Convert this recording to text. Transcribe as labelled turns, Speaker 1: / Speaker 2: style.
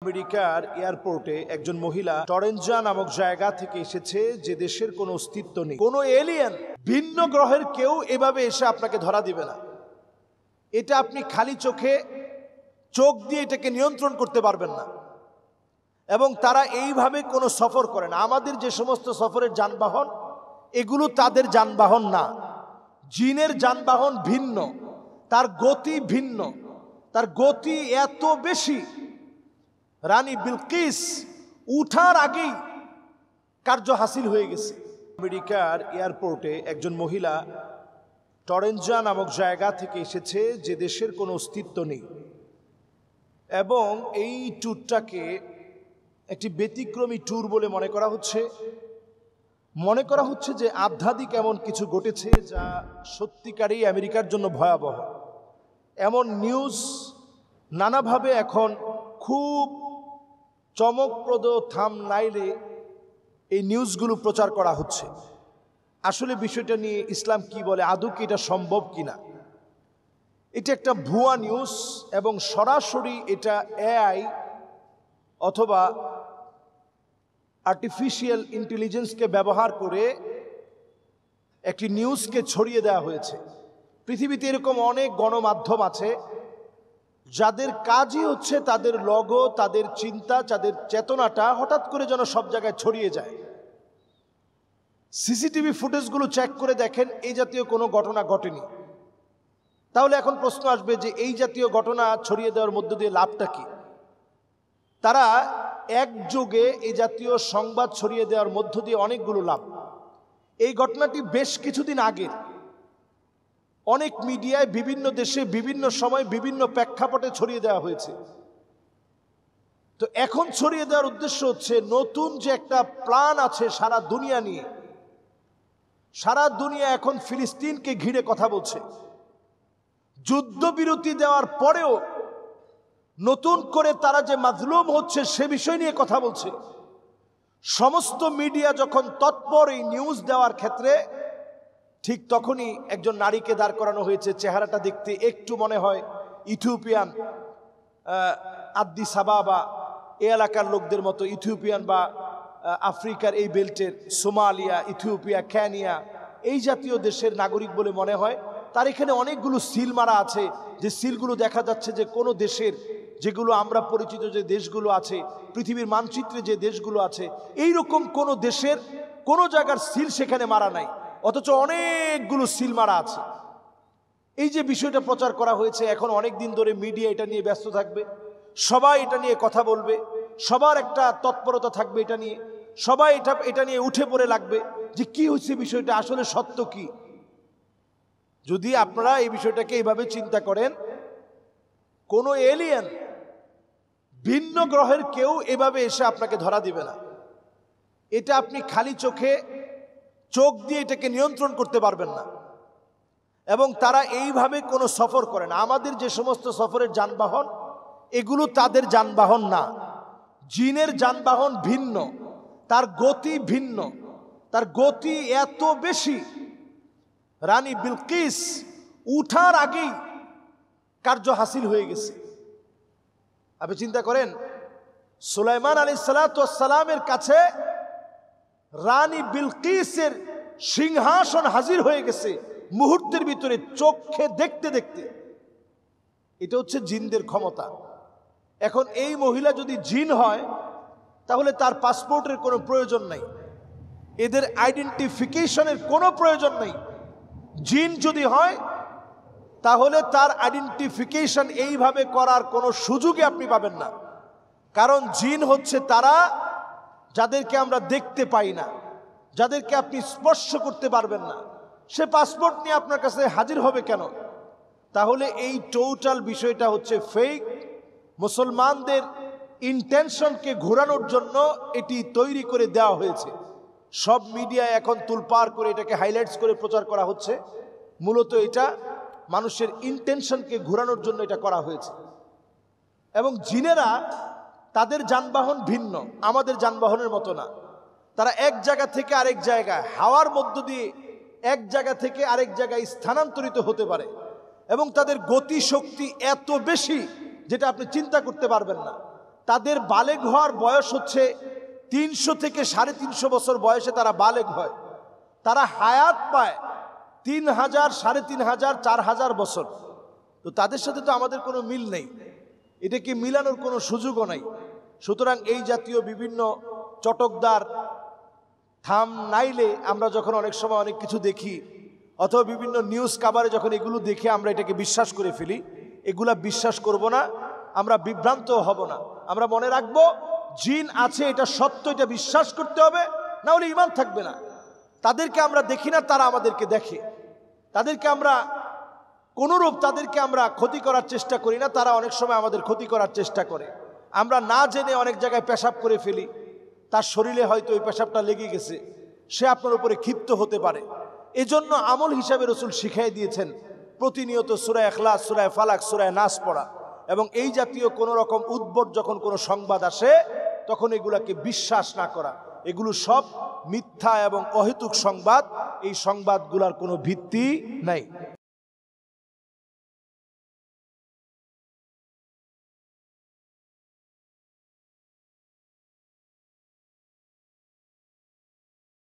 Speaker 1: আমেরিকার এয়ারপোর্টে একজন মহিলা টরেঞ্জা নামক জায়গা থেকে এসেছে, যে দেশের কোনো অস্তিত্ব নেই। কোনো এলিয়েন, ভিন্ন গ্রহের কেউ এভাবে এসে আপনাকে ধরা দিবে না। এটা আপনি খালি চোখ দিয়ে এটাকে নিয়ন্ত্রণ করতে পারবেন না। এবং তারা এইভাবে কোনো সফর করে না। আমাদের যে সমস্ত সফরের যানবাহন, এগুলো তাদের যানবাহন না। জিনের যানবাহন ভিন্ন, তার গতি ভিন্ন, তার গতি এত বেশি, রানী বিলকিস উঠার আগেই কার্য হাসিল হয়ে গেছে। আমেরিকার এয়ারপোর্টে একজন মহিলা টরেঞ্জা নামক জায়গা থেকে এসেছে, যে দেশের কোনো অস্তিত্ব নেই। এবং এই ট্যুরটাকে একটি ব্যতিক্রমী ট্যুর বলে মনে করা হচ্ছে যে আধ্যাত্মিক এমন কিছু ঘটেছে যা সত্যিকারই আমেরিকার জন্য ভয়াবহ। এমন নিউজ নানাভাবে এখন খুব চমকপ্রদ থাম্বনেইলে এই নিউজগুলো প্রচার করা হচ্ছে। আসলে বিষয়টা নিয়ে ইসলাম কি বলে, আদৌ কি এটা সম্ভব কিনা? এটা একটা ভুয়া নিউজ এবং সরাসরি এটা এআই অথবা আর্টিফিশিয়াল ইন্টেলিজেন্সকে ব্যবহার করে একটি নিউজকে ছড়িয়ে দেওয়া হয়েছে। পৃথিবীতে এরকম অনেক গণমাধ্যম আছে যাদের কাজই হচ্ছে তাদের লগো, তাদের চিন্তা, তাদের চেতনাটা হঠাৎ করে যেন সব জায়গায় ছড়িয়ে যায়। সিসিটিভি ফুটেজগুলো চেক করে দেখেন এই জাতীয় কোনো ঘটনা ঘটেনি। তাহলে এখন প্রশ্ন আসবে যে এই জাতীয় ঘটনা ছড়িয়ে দেওয়ার মধ্য দিয়ে লাভটা কি? তারা একযোগে এই জাতীয় সংবাদ ছড়িয়ে দেওয়ার মধ্য দিয়ে অনেকগুলো লাভ। এই ঘটনাটি বেশ কিছুদিন আগের, অনেক মিডিয়ায় বিভিন্ন দেশে বিভিন্ন সময় বিভিন্ন প্রেক্ষাপটে ছড়িয়ে দেওয়া হয়েছে। তো এখন ছড়িয়ে দেওয়ার উদ্দেশ্য হচ্ছে নতুন যে একটা প্ল্যান আছে সারা দুনিয়া নিয়ে। সারা দুনিয়া এখন ফিলিস্তিনকে ঘিরে কথা বলছে। যুদ্ধবিরতি দেওয়ার পরেও নতুন করে তারা যে মাজলুম হচ্ছে সে বিষয় নিয়ে কথা বলছে। সমস্ত মিডিয়া যখন তৎপর এই নিউজ দেওয়ার ক্ষেত্রে, ঠিক তখনই একজন নারীকে দাঁড় করানো হয়েছে। চেহারাটা দেখতে একটু মনে হয় ইথিওপিয়ান, আদ্দিস আবাবা এই এলাকার লোকদের মতো, ইথিওপিয়ান বা আফ্রিকার এই বেল্টের সোমালিয়া, ইথিওপিয়া, কেনিয়া এই জাতীয় দেশের নাগরিক বলে মনে হয়। তার এখানে অনেকগুলো সিল মারা আছে, যে সিলগুলো দেখা যাচ্ছে যে কোনো দেশের, যেগুলো আমরা পরিচিত যে দেশগুলো আছে পৃথিবীর মানচিত্রে, যে দেশগুলো আছে এইরকম কোনো দেশের কোনো জায়গার সিল সেখানে মারা নাই, অথচ অনেকগুলো সিল মারা আছে। এই যে বিষয়টা প্রচার করা হয়েছে, এখন অনেক দিন ধরে মিডিয়া এটা নিয়ে ব্যস্ত থাকবে, সবাই এটা নিয়ে কথা বলবে, সবার একটা তৎপরতা থাকবে এটা নিয়ে, সবাই এটা নিয়ে উঠে পড়ে লাগবে যে কি হচ্ছে, বিষয়টা আসলে সত্য কি। যদি আপনারা এই বিষয়টাকে এইভাবে চিন্তা করেন, কোনো এলিয়েন, ভিন্ন গ্রহের কেউ এভাবে এসে আপনাকে ধরা দিবে না। এটা আপনি খালি চোখ দিয়ে এটাকে নিয়ন্ত্রণ করতে পারবেন না। এবং তারা এইভাবে কোনো সফর করে না। আমাদের যে সমস্ত সফরের যানবাহন, এগুলো তাদের যানবাহন না। জিনের যানবাহন ভিন্ন, তার গতি ভিন্ন, তার গতি এত বেশি, রানী বিলকিস উঠার আগেই কার্য হাসিল হয়ে গেছে। আপনি চিন্তা করেন, সুলাইমান আলাইহিসসালামের কাছে রানী বিলকিসের সিংহাসন হাজির হয়ে গেছে মুহূর্তের ভিতরে, চোখে দেখতে দেখতে। এটা হচ্ছে জিনদের ক্ষমতা। এখন এই মহিলা যদি জিন হয়, তাহলে তার পাসপোর্টের কোনো প্রয়োজন নাই, এদের আইডেন্টিফিকেশনের কোনো প্রয়োজন নেই। জিন যদি হয়, তাহলে তার আইডেন্টিফিকেশন এইভাবে করার কোনো সুযোগই আপনি পাবেন না। কারণ জিন হচ্ছে তারা যাদেরকে আমরা দেখতে পাই না, যাদেরকে আপনি স্পর্শ করতে পারবেন না। সে পাসপোর্ট নিয়ে আপনার কাছে হাজির হবে কেন? তাহলে এই টোটাল বিষয়টা হচ্ছে ফেক। মুসলমানদের ইন্টেনশনকে ঘোরানোর জন্য এটি তৈরি করে দেওয়া হয়েছে। সব মিডিয়ায় এখন তুলপাড় করে এটাকে হাইলাইটস করে প্রচার করা হচ্ছে। মূলত এটা মানুষের ইন্টেনশনকে ঘোরানোর জন্য এটা করা হয়েছে। এবং জিনেরা, তাদের যানবাহন ভিন্ন, আমাদের যানবাহনের মতো না। তারা এক জায়গা থেকে আরেক জায়গায় হাওয়ার মধ্য দিয়ে এক জায়গা থেকে আরেক জায়গায় স্থানান্তরিত হতে পারে। এবং তাদের গতি শক্তি এত বেশি যেটা আপনি চিন্তা করতে পারবেন না। তাদের বালেগ হওয়ার বয়স হচ্ছে 300 থেকে 350 বছর বয়সে তারা বালেগ হয়। তারা হায়াত পায় 3000, 3500, 4000 বছর। তো তাদের সাথে তো আমাদের কোনো মিল নেই, এটাকে মিলানোর কোনো সুযোগও নাই। সুতরাং এই জাতীয় বিভিন্ন চটকদার থাম নাইলে আমরা যখন অনেক সময় অনেক কিছু দেখি অথবা বিভিন্ন নিউজ কাভারে যখন এগুলো দেখে আমরা এটাকে বিশ্বাস করে ফেলি, এগুলা বিশ্বাস করব না, আমরা বিভ্রান্ত হব না। আমরা মনে রাখবো জিন আছে, এটা সত্য, এটা বিশ্বাস করতে হবে, না হলে ঈমান থাকবে না। তাদেরকে আমরা দেখি না, তারা আমাদেরকে দেখে। তাদেরকে আমরা কোনরূপ তাদেরকে আমরা ক্ষতি করার চেষ্টা করি না, তারা অনেক সময় আমাদের ক্ষতি করার চেষ্টা করে। আমরা না জেনে অনেক জায়গায় পেশাব করে ফেলি, তার শরীরে হয়তো ওই পেশাবটা লেগে গেছে, সে আপনার উপরে ক্ষিপ্ত হতে পারে। এজন্য আমল হিসাবে রাসূল শিখিয়ে দিয়েছেন প্রতিনিয়ত সূরা ইখলাস, সূরা ফালাক, সূরা নাস পড়া। এবং এই জাতীয় কোনো রকম উদ্ভট যখন কোনো সংবাদ আসে তখন এগুলাকে বিশ্বাস না করা। এগুলো সব মিথ্যা এবং অহেতুক সংবাদ, এই সংবাদগুলোর কোনো ভিত্তি নাই।